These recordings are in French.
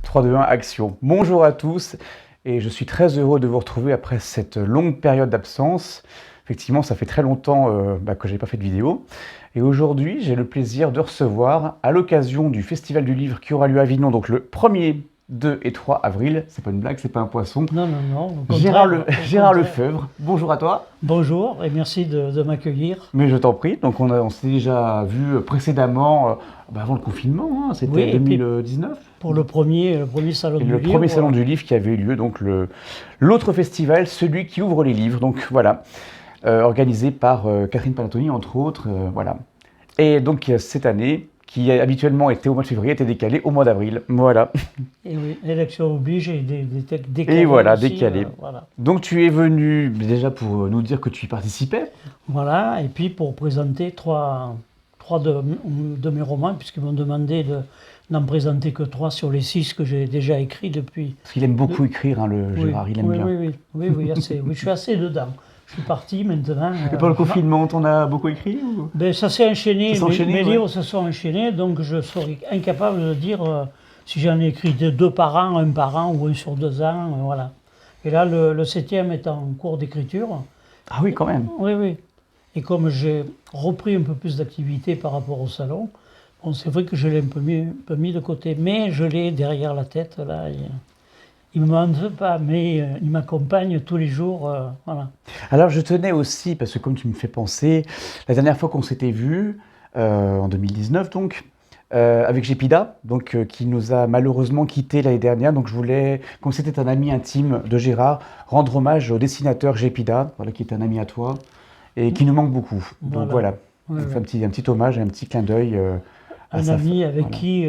3, 2, 1, action. Bonjour à tous et je suis très heureux de vous retrouver après cette longue période d'absence. Effectivement, ça fait très longtemps que je n'ai pas fait de vidéo. Et aujourd'hui, j'ai le plaisir de recevoir, à l'occasion du Festival du Livre qui aura lieu à Avignon, donc le 1er, 2 et 3 avril, c'est pas une blague, c'est pas un poisson. Non. Gérard Lefebvre, bonjour à toi. Bonjour et merci de m'accueillir. Mais je t'en prie, donc on s'est déjà vu précédemment, avant le confinement, hein, c'était 2019. Pour le premier salon du livre. Le premier salon du livre qui avait eu lieu, donc l'autre festival, celui qui ouvre les livres, donc voilà, organisé par Catherine Panettoni, entre autres, voilà. Et donc cette année, qui habituellement était au mois de février, était décalée au mois d'avril, voilà. Et oui, l'élection oblige et décalé. Et voilà, aussi, décalé. Voilà. Donc tu es venu déjà pour nous dire que tu y participais. Voilà, et puis pour présenter trois de mes romans, puisqu'ils m'ont demandé n'en présenter que 3 sur les 6 que j'ai déjà écrits depuis. Parce qu'il aime beaucoup écrire, hein, Gérard, il aime bien. Oui, assez, oui, je suis assez dedans. Je suis parti maintenant. Et pour le confinement, t'en as beaucoup écrit ou... Ben, ça s'est enchaîné, mes livres se sont enchaînés, donc je serais incapable de dire si j'en ai écrit 2 par an, 1 par an ou 1 sur 2 ans, voilà. Et là, le 7e est en cours d'écriture. Ah oui, quand même. Oui. Et comme j'ai repris un peu plus d'activité par rapport au salon, bon, c'est vrai que je l'ai un peu mis de côté, mais je l'ai derrière la tête, là. Il ne me manque pas, mais il m'accompagne tous les jours, voilà. Alors je tenais aussi, parce que comme tu me fais penser, la dernière fois qu'on s'était vu, en 2019 donc, avec Gépida, donc, qui nous a malheureusement quittés l'année dernière, donc je voulais, comme c'était un ami intime de Gérard, rendre hommage au dessinateur Gépida, voilà, qui est un ami à toi, et qui nous manque beaucoup. Donc voilà, on fait un petit hommage, un petit clin d'œil. Un ami avec qui,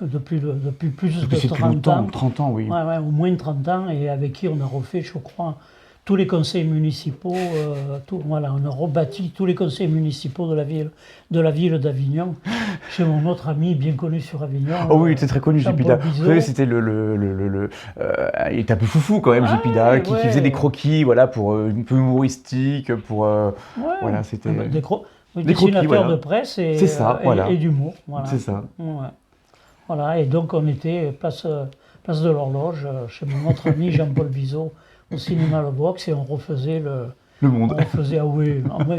depuis plus de 30 ans, oui. Ouais, au moins 30 ans, et avec qui on a refait, je crois, tous les conseils municipaux, on a rebâti tous les conseils municipaux de la ville d'Avignon, chez mon autre ami bien connu sur Avignon. Oh oui, c'est très connu, Gépida. Vous savez, c'était il était un peu foufou quand même, Gépida, qui faisait des croquis, voilà, pour un peu humoristique, pour... voilà, c'était... Dessinateur de presse et d'humour. Voilà. C'est ça. Ouais. Voilà, et donc on était place de l'Horloge, chez mon autre ami Jean-Paul Bizot, au cinéma Le Box, et on refaisait le monde. On refaisait,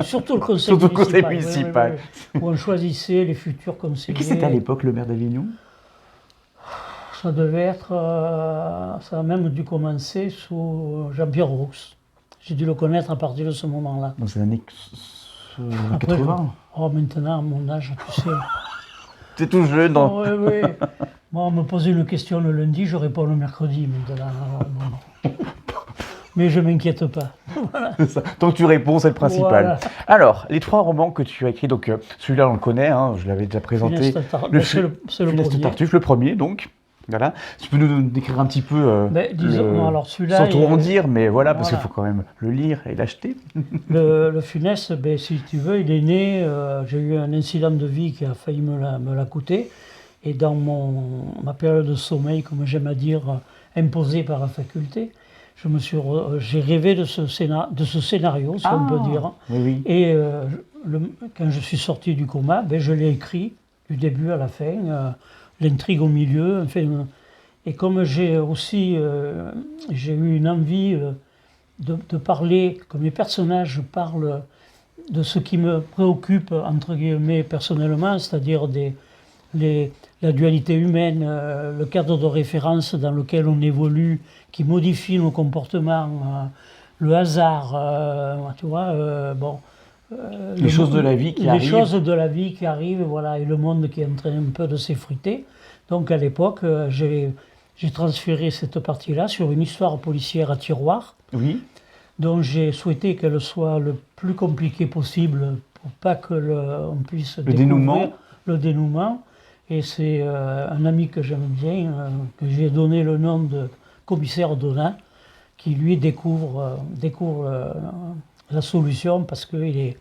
surtout le conseil municipal. Où on choisissait les futurs conseillers. Et qui c'était à l'époque le maire d'Avignon? Ça devait être... ça a même dû commencer sous Jean-Pierre Roux. J'ai dû le connaître à partir de ce moment-là. Dans les années 80. Maintenant, à mon âge, tu sais. T'es tout jeune, non? Oui. Moi, on me posait une question le lundi, je réponds le mercredi maintenant. Mais je ne m'inquiète pas. Voilà. C'est ça. Tant que tu réponds, c'est le principal. Voilà. Alors, les 3 romans que tu as écrits, donc celui-là on le connaît, hein, je l'avais déjà présenté. C'est le premier. Tartuffe, le premier donc. Voilà. Tu peux nous décrire un petit peu, alors celui-là, sans trop en dire, mais voilà, parce qu'il faut quand même le lire et l'acheter. Le Funès, si tu veux, il est né, j'ai eu un incident de vie qui a failli me la coûter, et dans ma période de sommeil, comme j'aime à dire, imposée par la faculté, j'ai rêvé de ce scénario, si on peut dire. Oui. Et quand je suis sorti du coma, je l'ai écrit du début à la fin, l'intrigue au milieu, enfin, et comme j'ai aussi eu une envie de parler, comme les personnages parlent de ce qui me préoccupe, entre guillemets, personnellement, c'est-à-dire la dualité humaine, le cadre de référence dans lequel on évolue, qui modifie nos comportements, le hasard, tu vois, les choses de la vie qui arrivent. Les choses de la vie qui arrivent, voilà, et le monde qui est en train un peu de s'effriter. Donc à l'époque, j'ai transféré cette partie-là sur une histoire policière à tiroir. Oui. dont j'ai souhaité qu'elle soit le plus compliquée possible pour pas on puisse découvrir le dénouement. Et c'est un ami que j'aime bien, que j'ai donné le nom de commissaire Donat, qui lui découvre la solution parce qu'il est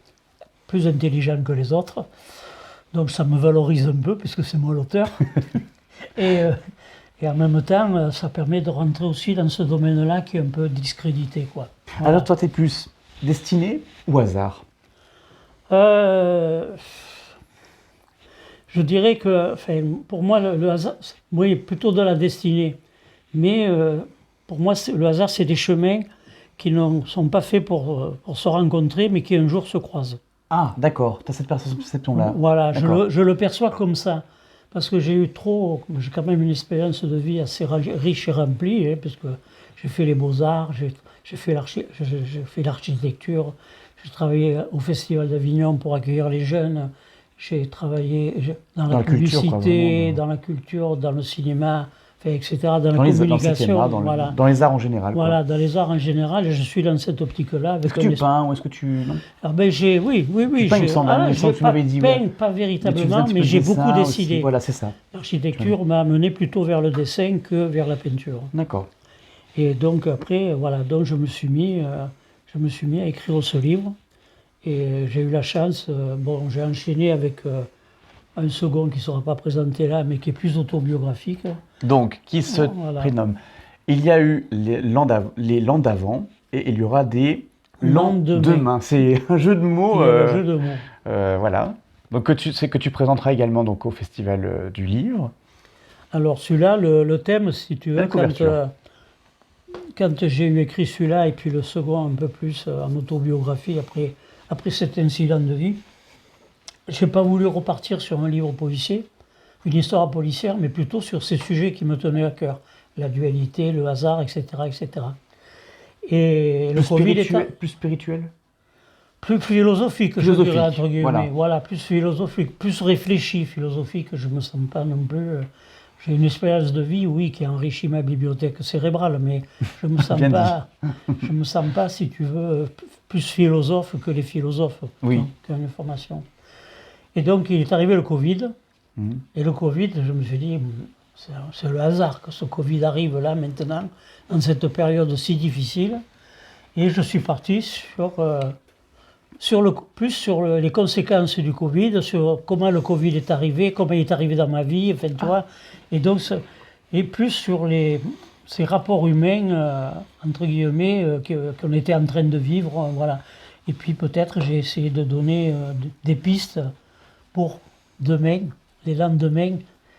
plus intelligent que les autres. Donc ça me valorise un peu puisque c'est moi l'auteur. et en même temps, ça permet de rentrer aussi dans ce domaine-là qui est un peu discrédité, quoi. Voilà. Alors toi, t'es plus destinée ou hasard? Je dirais que, enfin, pour moi, le hasard, oui, plutôt de la destinée. Mais pour moi, le hasard, c'est des chemins qui ne sont pas faits pour se rencontrer, mais qui un jour se croisent. Ah, d'accord, tu as cette perception-là. Voilà, D'accord. je le perçois comme ça. Parce que j'ai quand même une expérience de vie assez riche et remplie, hein, parce que j'ai fait les beaux-arts, j'ai fait l'architecture, j'ai travaillé au Festival d'Avignon pour accueillir les jeunes, j'ai travaillé dans la culture, quoi, publicité, vraiment, dans la culture, dans le cinéma, enfin, etc., dans la dans le communication, cinéma, voilà. dans les arts en général, quoi. Voilà, dans les arts en général, je suis dans cette optique-là. Est-ce que tu peins ou est-ce que tu... Non. Alors ben oui, Tu peins, il me semble, il me semble que tu m'avais dit. Peint, pas Mais tu faisais un véritablement, petit mais peu de j'ai dessin beaucoup aussi. dessiné. Voilà, c'est ça. L'architecture m'a amené plutôt vers le dessin que vers la peinture. D'accord. Et donc après, voilà, donc je me suis mis à écrire ce livre. Et j'ai eu la chance, bon, j'ai enchaîné avec un second qui ne sera pas présenté là, mais qui est plus autobiographique. Donc, qui se prénomme. Il y a eu les l'an d'avant et il y aura des lendemain. C'est un jeu de mots. Un jeu de mots. Voilà. Donc, que tu présenteras également donc, au Festival du Livre. Alors, celui-là, le thème, si tu veux, quand j'ai eu écrit celui-là et puis le second un peu plus en autobiographie après cet incident de vie, je n'ai pas voulu repartir sur un livre policier, une histoire policière, mais plutôt sur ces sujets qui me tenaient à cœur. La dualité, le hasard, etc. etc. Et plus plus spirituel. Plus philosophique, je dirais, entre guillemets. Voilà, plus philosophique, plus réfléchi, philosophique. Je ne me sens pas non plus... J'ai une expérience de vie, oui, qui a enrichi ma bibliothèque cérébrale, mais je ne me sens pas, si tu veux, plus philosophe que les philosophes qui ont une formation. Et donc, il est arrivé le Covid. Et le Covid, je me suis dit, c'est le hasard que ce Covid arrive là, maintenant, dans cette période si difficile. Et je suis parti sur les conséquences du Covid, sur comment le Covid est arrivé, comment il est arrivé dans ma vie, enfin, tu vois. Et donc, plus sur ces rapports humains, entre guillemets, qu'on était en train de vivre, voilà. Et puis peut-être j'ai essayé de donner des pistes pour demain, les lendemains.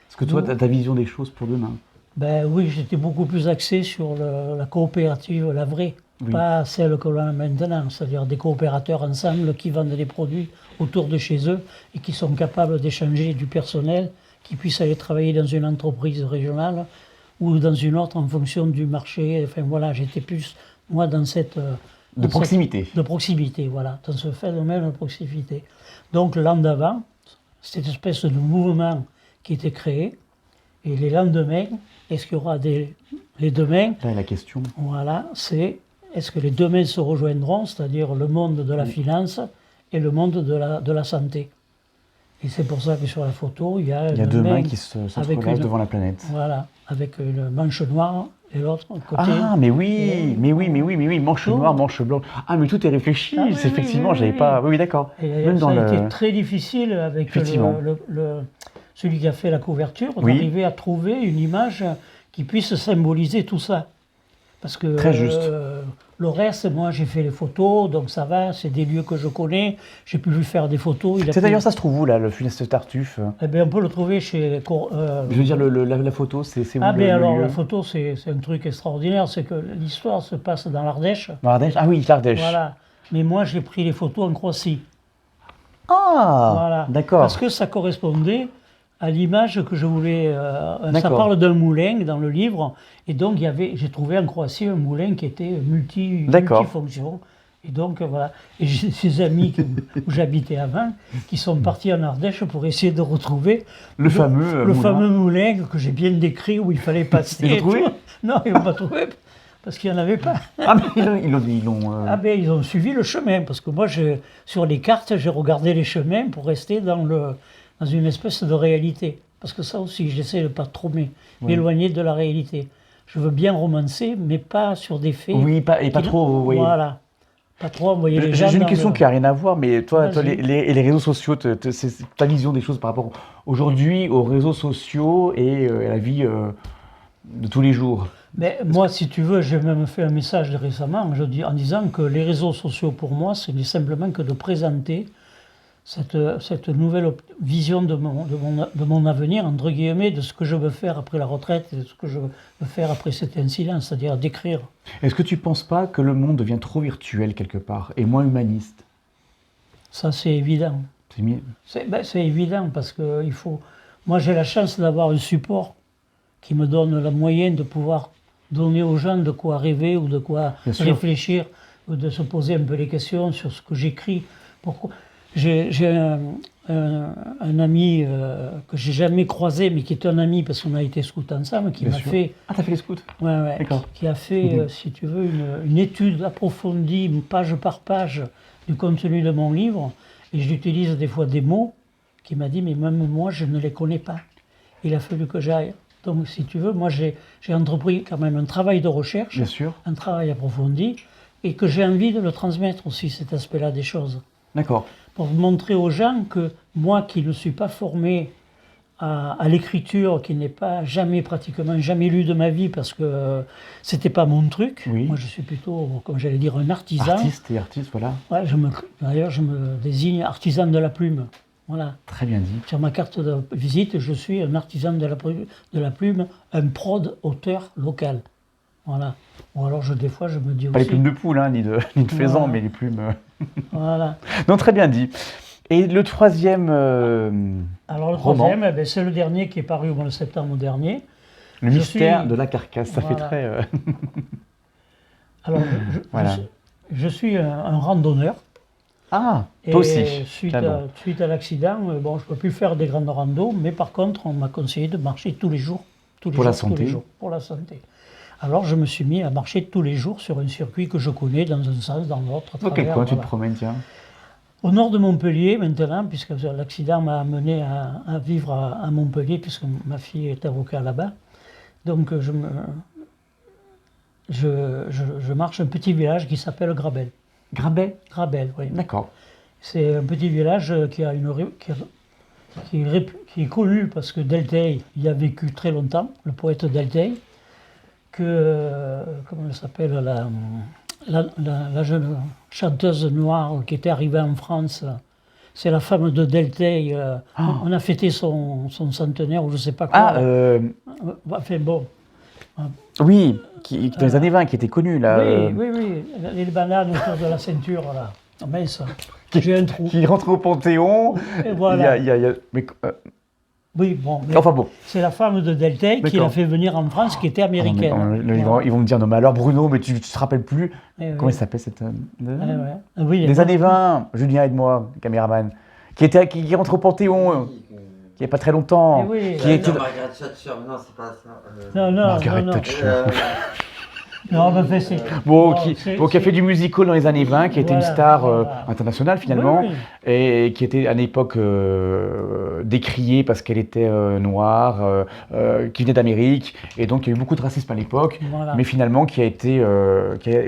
Est-ce que toi, tu as ta vision des choses pour demain? Ben oui, j'étais beaucoup plus axé sur la coopérative, la vraie. Pas celle que l'on a maintenant, c'est-à-dire des coopérateurs ensemble qui vendent des produits autour de chez eux et qui sont capables d'échanger du personnel, qui puissent aller travailler dans une entreprise régionale ou dans une autre en fonction du marché. Enfin voilà, j'étais plus, moi, dans cette... de proximité. De proximité, voilà, dans ce phénomène de proximité. Donc le l'an d'avant, cette espèce de mouvement qui était créé, et les lendemains, est-ce qu'il y aura les demain? Là est la question. Voilà, c'est... Est-ce que les deux mains se rejoindront, c'est-à-dire le monde de la finance et le monde de la santé? Et c'est pour ça que sur la photo, il y a deux mains qui se relèvent devant la planète. Voilà, avec une manche noire et l'autre côté. Ah, mais oui, manche noire, manche blanche. Ah, mais tout est réfléchi, c'est effectivement, j'avais pas... Oui, d'accord. Même ça a été très difficile avec celui qui a fait la couverture, d'arriver à trouver une image qui puisse symboliser tout ça. Parce que très juste. Le reste, moi j'ai fait les photos, donc ça va, c'est des lieux que je connais, j'ai pu lui faire des photos. D'ailleurs, ça se trouve où là, le funeste Tartuffe? Eh bien, on peut le trouver chez... Je veux dire, la photo, c'est où? Ah bien alors, la photo, c'est un truc extraordinaire, c'est que l'histoire se passe dans l'Ardèche. L'Ardèche? Ah oui, l'Ardèche. Voilà, mais moi j'ai pris les photos en Croatie. Ah, voilà. D'accord. Parce que ça correspondait à l'image que je voulais... ça parle d'un moulin dans le livre, et donc j'ai trouvé en Croatie un moulin qui était multifonction. Et donc voilà, et j'ai ces amis où j'habitais avant, qui sont partis en Ardèche pour essayer de retrouver le fameux moulin que j'ai bien décrit, où il fallait passer. Ils l'ont trouvé? Non, ils l'ont pas trouvé, parce qu'il n'y en avait pas. Ah, mais ils l'ont... Ah ben ils ont suivi le chemin, parce que moi, sur les cartes, j'ai regardé les chemins pour rester dans une espèce de réalité. Parce que ça aussi, j'essaie de ne pas trop m'éloigner de la réalité. Je veux bien romancer, mais pas sur des faits. Oui, pas trop... Oui. Voilà. Pas trop envoyer les gens. J'ai une question qui n'a rien à voir, mais toi les réseaux sociaux, ta vision des choses par rapport aujourd'hui aux réseaux sociaux et à la vie de tous les jours. Mais moi, si tu veux, j'ai même fait un message récemment en disant que les réseaux sociaux, pour moi, ce n'est simplement que de présenter cette nouvelle vision de mon avenir, entre guillemets, de ce que je veux faire après la retraite et de ce que je veux faire après cet incident, c'est-à-dire d'écrire. Est-ce que tu ne penses pas que le monde devient trop virtuel quelque part et moins humaniste? Ça, c'est évident. C'est évident parce que moi, j'ai la chance d'avoir un support qui me donne la moyenne de pouvoir donner aux gens de quoi rêver ou de quoi réfléchir, ou de se poser un peu les questions sur ce que j'écris. Pourquoi j'ai un ami que j'ai jamais croisé, mais qui est un ami parce qu'on a été scout ensemble, qui m'a fait... Ah, t'as fait les scouts? Ouais. D'accord. Qui a fait, si tu veux, une étude approfondie, page par page, du contenu de mon livre. Et j'utilise des fois des mots qui m'a dit, mais même moi, je ne les connais pas. Il a fallu que j'aille. Donc, si tu veux, moi, j'ai entrepris quand même un travail de recherche, un travail approfondi, et que j'ai envie de le transmettre aussi, cet aspect-là des choses. D'accord. Pour montrer aux gens que moi, qui ne suis pas formé à l'écriture, qui n'ai pratiquement jamais lu de ma vie, parce que c'était pas mon truc. Oui. Moi, je suis plutôt, comme j'allais dire, un artisan. Artiste, voilà. Ouais, d'ailleurs, je me désigne artisan de la plume. Voilà. Très bien dit. Sur ma carte de visite, je suis un artisan de la plume, un prod auteur local. Voilà. Ou alors, des fois, je me dis pas aussi... les plumes de poule, hein, ni de faisan, mais les plumes... Voilà. Non, très bien dit. Et le troisième alors, le troisième, c'est le dernier qui est paru au mois de septembre dernier. Le mystère de la carcasse, ça fait très... Alors, je suis un randonneur. Ah, toi aussi. Suite à l'accident, je ne peux plus faire des grandes randos, mais par contre, on m'a conseillé de marcher tous les jours. Pour la santé. Pour la santé. Alors, je me suis mis à marcher tous les jours sur un circuit que je connais, dans un sens, dans l'autre. Dans quel coin tu te promènes, tiens? Au nord de Montpellier, maintenant, puisque l'accident m'a amené à vivre à Montpellier, puisque ma fille est avocate là-bas. Donc, je marche un petit village qui s'appelle Grabel. Grabel, oui. D'accord. C'est un petit village qui est connu parce que Delteil y a vécu très longtemps, le poète Delteil, comment elle s'appelle, la jeune chanteuse noire qui était arrivée en France. C'est la femme de Delteil. On a fêté son centenaire ou je ne sais pas quoi. Enfin bon. Oui, dans les années 20, qui était connue là. Oui. Les bananes autour de la ceinture, là. Oh, mince, j'ai un trou. Qui rentre au Panthéon. Et voilà. Oui, bon. Enfin bon. C'est la femme de Delteil qui l'a fait venir en France, qui était américaine. Ils vont me dire, non mais alors Bruno, mais tu ne te rappelles plus. Comment il s'appelle cette... Les années 20, Julien aide-moi, caméraman. Qui rentre au Panthéon. Qui n'y a pas très longtemps. Qui était... Margaret Thatcher, non, c'est pas ça. Margaret Thatcher. Non, mais c'est... qui a fait du musical dans les années 20, qui était une star internationale finalement, et qui était à l'époque décriée parce qu'elle était noire, qui venait d'Amérique, et donc il y a eu beaucoup de racisme à l'époque, mais finalement qui a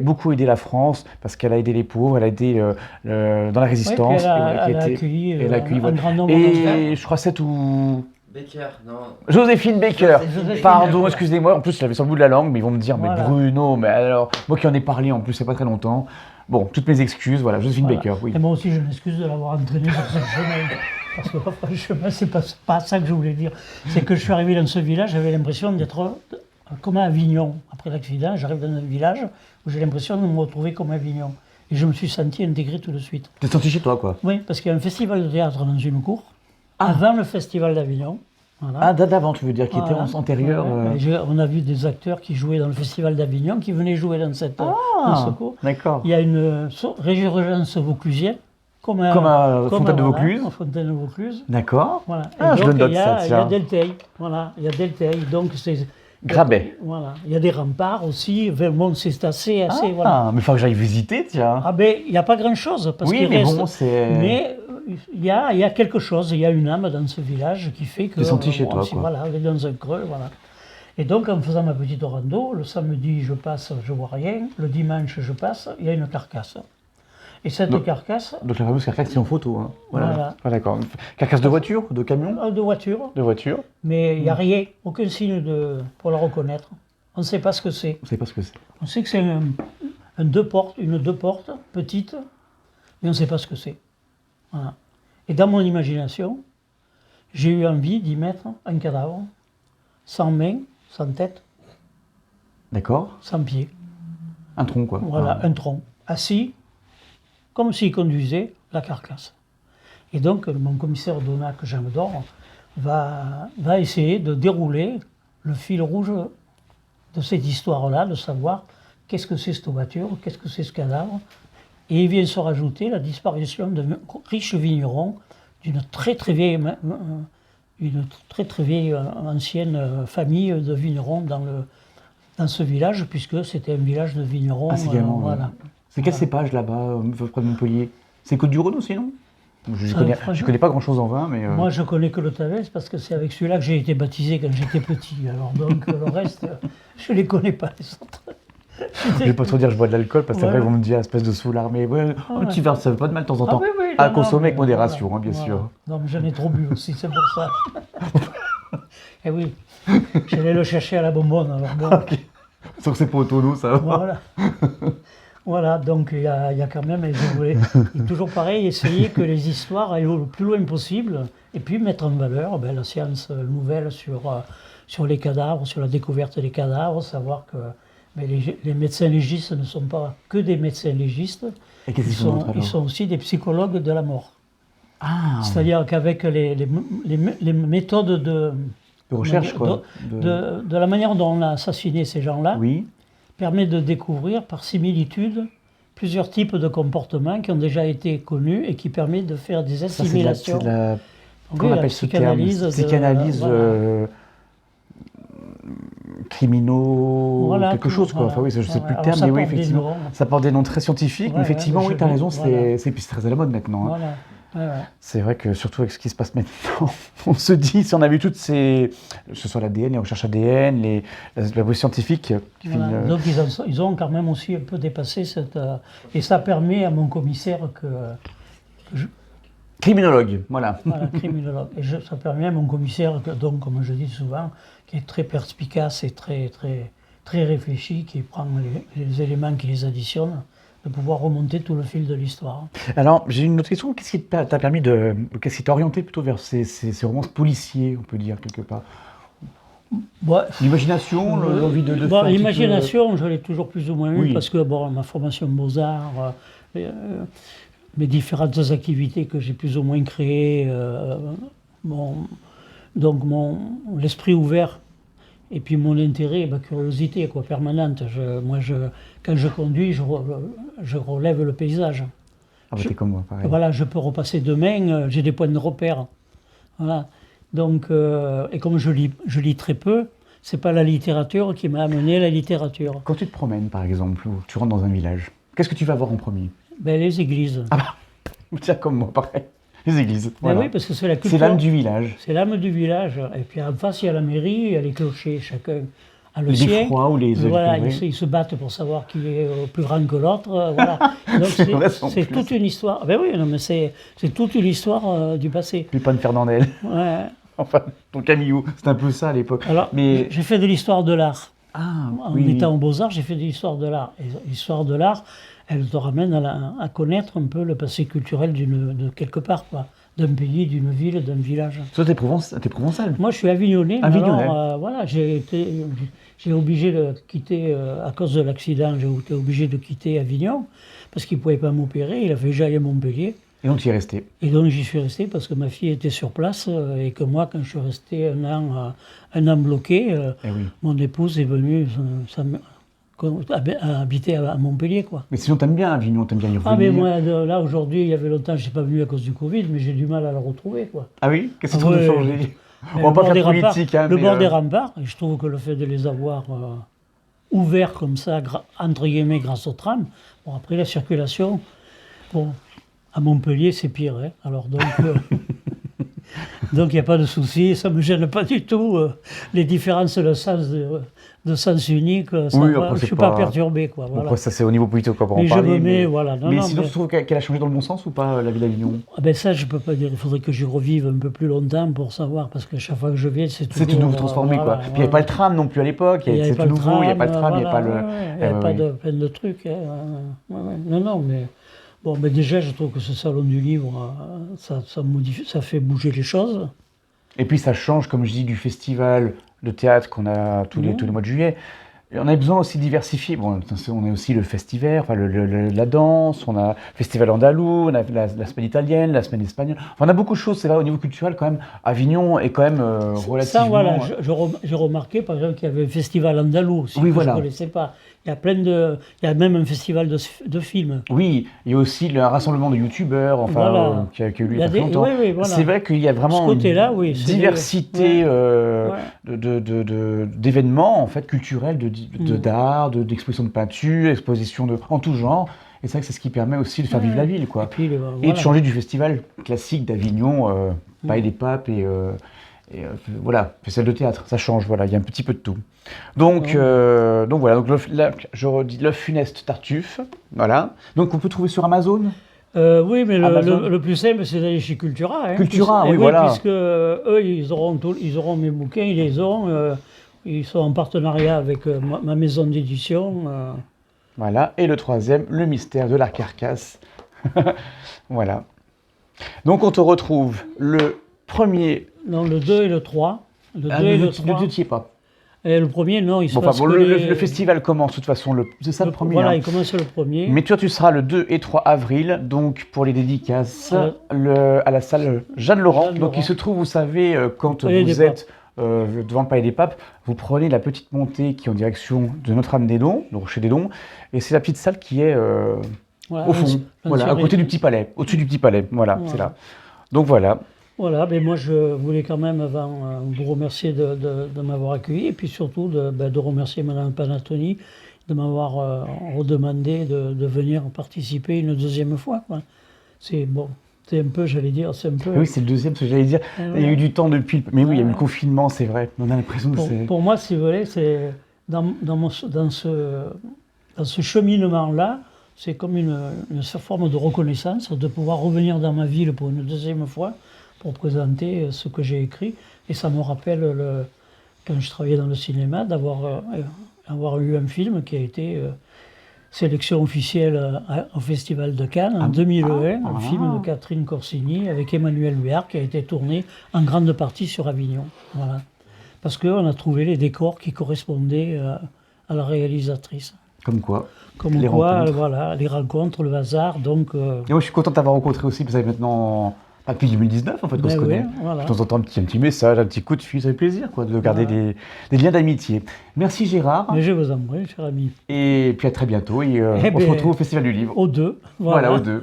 beaucoup aidé la France, parce qu'elle a aidé les pauvres, elle a aidé dans la résistance. Elle a accueilli un grand nombre et je crois 7 ou... Baker, non. Joséphine Baker. Pardon, excusez-moi. En plus, je l'avais sur le bout de la langue, mais ils vont me dire, mais Bruno, mais alors, moi qui en ai parlé en plus, c'est pas très longtemps. Bon, toutes mes excuses, voilà, Joséphine Baker, oui. Et moi aussi, je m'excuse de l'avoir entraîné sur cette chemin. Parce que franchement, c'est pas ça que je voulais dire. C'est que je suis arrivé dans ce village, j'avais l'impression d'être comme à Avignon. Après l'accident, j'arrive dans un village où j'ai l'impression de me retrouver comme à Avignon. Et je me suis senti intégré tout de suite. T'es senti chez toi, quoi? Oui, parce qu'il y a un festival de théâtre dans une cour, avant le festival d'Avignon. Voilà. Ah, d'avant, tu veux dire, qui était antérieur On a vu des acteurs qui jouaient dans le Festival d'Avignon, qui venaient jouer dans ce cours. D'accord. Il y a une résurgence vauclusienne, comme à Fontaine de Vaucluse. Fontaine de Vaucluse. D'accord. Voilà. Je le note, il y a Delteil. Voilà, il y a Delteil. Donc c'est... Grabet. Voilà. Il y a des remparts aussi. Bon, c'est assez voilà. Mais il faut que j'aille visiter, tiens. Ah ben, il n'y a pas grand-chose. Parce qu'il mais reste... bon, c'est... Mais il y a quelque chose, il y a une âme dans ce village qui fait que... Tu es senti chez toi, quoi. Voilà, on est dans un creux, voilà. Et donc, en faisant ma petite rando, le samedi, je passe, je vois rien. Le dimanche, je passe, il y a une carcasse. Et cette carcasse... Donc la fameuse carcasse, c'est en photo, hein. Voilà. Ah, d'accord. Carcasse de voiture, de camion? De voiture. De voiture. Mais il n'y a rien, aucun signe pour la reconnaître. On ne sait pas ce que c'est. On ne sait pas ce que c'est. On sait que c'est une deux portes, petite, mais on ne sait pas ce que c'est. Voilà. Et dans mon imagination, j'ai eu envie d'y mettre un cadavre, sans main, sans tête, D'accord. sans pied. Un tronc, quoi. Voilà, un tronc, assis, comme s'il conduisait la carcasse. Et donc, mon commissaire Donat, que j'adore, va essayer de dérouler le fil rouge de cette histoire-là, de savoir qu'est-ce que c'est cette voiture, qu'est-ce que c'est ce cadavre. Et il vient se rajouter la disparition d'un riche vigneron d'une très très vieille ancienne famille de vignerons dans ce village, puisque c'était un village de vignerons. Ah, c'est également, voilà. C'est quel cépage là-bas, près de Montpellier? C'est Côte-du-Rhône aussi, non? Je connais pas grand-chose en vin, mais... Moi, je connais que le Tavès, parce que c'est avec celui-là que j'ai été baptisé quand j'étais petit. Alors donc, le reste, je les connais pas, les autres. Je vais pas trop dire que je bois de l'alcool, parce qu'après Ouais. ils vont me dire espèce de soulard, mais ouais, un petit verre, ça fait pas de mal de temps en temps. oui, oui, À non, consommer mais avec modération, voilà, hein, bien voilà. sûr. Non, mais j'en ai trop bu aussi, c'est pour ça. Eh oui, j'allais le chercher à la bonbonne, alors bon. Ok. Sauf que c'est pas au tonneau, ça va. Voilà. Voilà, donc il y a quand même, et je voulais toujours pareil, essayer que les histoires aillent le plus loin possible, et puis mettre en valeur la science nouvelle sur les cadavres, sur la découverte des cadavres, savoir que les médecins légistes ne sont pas que des médecins légistes, Et qu'est-ce ils qu'ils font d'autre, sont, alors? ils sont aussi des psychologues de la mort. Ah, C'est-à-dire qu'avec les méthodes de recherche, quoi. de la manière dont on a assassiné ces gens-là, Oui. permet de découvrir par similitude plusieurs types de comportements qui ont déjà été connus et qui permet de faire des Ça, c'est assimilations. de la... Oui, Comment on la appelle ce terme? psychanalyse Psychanalyse voilà. criminaux, Voilà, quelque chose, quoi. voilà. Enfin oui, je sais plus le Alors, terme, ça mais oui, porte des effectivement. noms. Ça porte des noms très scientifiques, mais Ouais, effectivement, ouais, oui, tu as raison, voilà. c'est très à la mode maintenant, hein. Voilà. Ouais, ouais. C'est vrai que surtout avec ce qui se passe maintenant, on se dit, si on a vu toutes ces, que ce soit l'ADN, les recherches ADN, la voie scientifique, qui fait Voilà. une- Donc ils ont quand même aussi un peu dépassé cette... et ça permet à mon commissaire criminologue, voilà. voilà, criminologue. Et ça permet à mon commissaire, donc, comme je dis souvent, qui est très perspicace et très, très, très réfléchi, qui prend les éléments, qui les additionne, de pouvoir remonter tout le fil de l'histoire. Alors, j'ai une autre question. Qu'est-ce qui t'a permis qu'est-ce qui t'a orienté plutôt vers ces romans policiers, on peut dire, quelque part? Ouais. L'imagination, l'envie de Bon, faire un petit peu- l'imagination, je l'ai toujours plus ou moins eu, Oui. parce que bon, ma formation Beaux-Arts, mes différentes activités que j'ai plus ou moins créées, donc l'esprit ouvert, et puis mon intérêt, ma curiosité quoi, permanente. Quand je conduis, je relève le paysage. Ah bah t'es comme moi, pareil. Voilà, je peux repasser demain, j'ai des points de repère. Voilà. Donc, et comme je lis très peu, c'est pas la littérature qui m'a amené à la littérature. Quand tu te promènes, par exemple, ou tu rentres dans un village, qu'est-ce que tu vas voir en premier? Ben, les églises. Ah bah, tiens, comme moi, pareil. Les églises, Ben voilà. oui, parce que c'est la culture. C'est l'âme du village. C'est l'âme du village. Et puis en face, il y a la mairie, il y a les clochers, chacun a le Les sien. beffrois ou les Voilà, oui. ils se battent pour savoir qui est plus grand que l'autre. Voilà. Donc C'est vrai, en c'est plus. toute une histoire. Ben oui, non, mais c'est toute une histoire du passé. Puis pas de Fernandel. Ouais. Enfin, ton Camillou, c'est un peu ça à l'époque. Alors, Mais j'ai fait de l'histoire de l'art. ah, En oui. étant aux Beaux-Arts, j'ai fait de l'histoire de l'art. Et l'histoire de l'art, elle te ramène à connaître un peu le passé culturel de quelque part, quoi. D'un pays, d'une ville, d'un village. Toi, t'es provençal. Moi, je suis avignonnais. Mais Avignonnais. alors, voilà, j'ai obligé de quitter, à cause de l'accident, j'ai été obligé de quitter Avignon, parce qu'il ne pouvait pas m'opérer, il a fait j'aille à Montpellier. Et donc tu y es resté. Et donc j'y suis resté parce que ma fille était sur place, et que moi, quand je suis resté un an bloqué, Eh oui. mon épouse est venue habiter à Montpellier, quoi. Mais sinon, t'aimes bien Avignon, t'aimes bien y revenir. Ah, mais moi, là, aujourd'hui, il y avait longtemps, je n'ai pas venu à cause du Covid, mais j'ai du mal à le retrouver, quoi. Ah oui? Qu'est-ce que tu Ouais. trouves de changer? Mais On va le pas bord des faire de remparts- politique, hein, le mais, bord des remparts, et je trouve que le fait de les avoir ouverts comme ça, entre guillemets, grâce au tram, bon, après la circulation, bon, à Montpellier, c'est pire, hein. Alors donc, donc il n'y a pas de souci, ça ne me gêne pas du tout. Les différences de sens unique, ça Oui, va, après, je c'est ne suis pas pas- perturbé, quoi. Voilà. Après, ça, c'est au niveau politique qu'on peut en Mais je parler. me mets, voilà. Non, mais non, sinon, mais- tu trouves qu'elle a changé dans le bon sens ou pas, la ville d'Avignon? Ah ben ça, je peux pas dire. Il faudrait que j'y revive un peu plus longtemps pour savoir, parce que chaque fois que je viens, c'est C'est tout toujours, nouveau transformé, voilà, quoi. Puis il n'y avait pas le tram non plus à l'époque, Il y avait c'est pas tout le nouveau, il n'y a pas le tram, tram, il n'y a pas le... voilà, ouais, il n'y avait ouais, pas ouais. de plein de trucs. Hein. Ouais, ouais. Non, non, mais Bon, ben déjà, je trouve que ce salon du livre, ça fait bouger les choses. Et puis ça change, comme je dis, du festival de théâtre qu'on a tous les mois de juillet. Et on a besoin aussi de diversifier. Bon, on a aussi le festival, enfin la danse, on a le festival andalou, on a la semaine italienne, la semaine espagnole. Enfin, on a beaucoup de choses. C'est vrai, au niveau culturel, quand même, Avignon est quand même relativement... Ça, voilà, j'ai remarqué, par exemple, qu'il y avait un festival andalou aussi, que je ne connaissais pas. Il y a même un festival de films. Oui, il y a aussi un rassemblement de youtubeurs, enfin, voilà. qui a eu lieu il y a très longtemps. Voilà. C'est vrai qu'il y a vraiment une diversité d'événements en fait, culturels, d'art, d'expositions de peinture, expositions en tout genre. Et c'est vrai que c'est ce qui permet aussi de faire vivre la ville. Quoi. Et de changer du festival classique d'Avignon, Paille des Papes et voilà, festival de théâtre, ça change, voilà, il y a un petit peu de tout. Donc voilà, je redis l'œuf funeste Tartuffe, voilà. Donc on peut trouver sur Amazon. Oui, mais le plus simple, c'est d'aller chez Cultura. Cultura, oui, voilà. Puisque eux, ils auront mes bouquins, ils les ont. Ils sont en partenariat avec ma maison d'édition. Voilà, et le troisième, le mystère de la carcasse. Voilà. Donc on te retrouve le premier... Non, le 2 et le 3. Le 2 et le 3. Le 2, tu n'y es pas. Et le premier, non, il se passe le festival commence de toute façon, c'est ça le premier. Voilà, hein. il commence le premier. Mais toi, tu seras le 2 et 3 avril, donc pour les dédicaces, à la salle Jeanne Laurent. Donc il se trouve, vous savez, quand vous êtes devant le Palais des Papes, vous prenez la petite montée qui est en direction de Notre-Dame-des-Dons, donc chez des Dons, et c'est la petite salle qui est au fond, voilà, à côté du Petit Palais, au-dessus du Petit Palais, voilà. C'est là. Donc voilà. Voilà, mais moi je voulais quand même avant vous remercier de m'avoir accueilli et puis surtout de remercier Madame Panattoni de m'avoir redemandé de venir participer une deuxième fois. C'est bon, c'est un peu, j'allais dire, c'est un peu... Oui, c'est le deuxième, ce que j'allais dire. Il y a eu du temps depuis... Mais oui, il y a eu le confinement, c'est vrai. On a l'impression que c'est... Pour moi, si vous voulez, c'est dans ce cheminement-là, c'est comme une forme de reconnaissance de pouvoir revenir dans ma ville pour une deuxième fois pour présenter ce que j'ai écrit. Et ça me rappelle, quand je travaillais dans le cinéma, avoir eu un film qui a été sélection officielle au Festival de Cannes en 2001, un film de Catherine Corsini avec Emmanuel Huard qui a été tourné en grande partie sur Avignon. Voilà. Parce qu'on a trouvé les décors qui correspondaient à la réalisatrice. Comme quoi rencontres. Voilà, les rencontres, le hasard. Donc, Et moi, je suis content de t'avoir rencontré aussi, parce que ça fait maintenant... Depuis 2019, en fait, qu'on se connaît. Voilà. De temps en temps, un petit message, un petit coup de fil, ça fait plaisir, quoi, de garder des liens d'amitié. Merci Gérard. Mais je vous en prie, cher ami. Et puis à très bientôt. Et on se retrouve au Festival du Livre. Au 2. Voilà, au 2.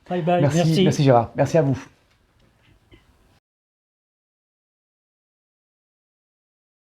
Bye bye. Merci Gérard. Merci à vous.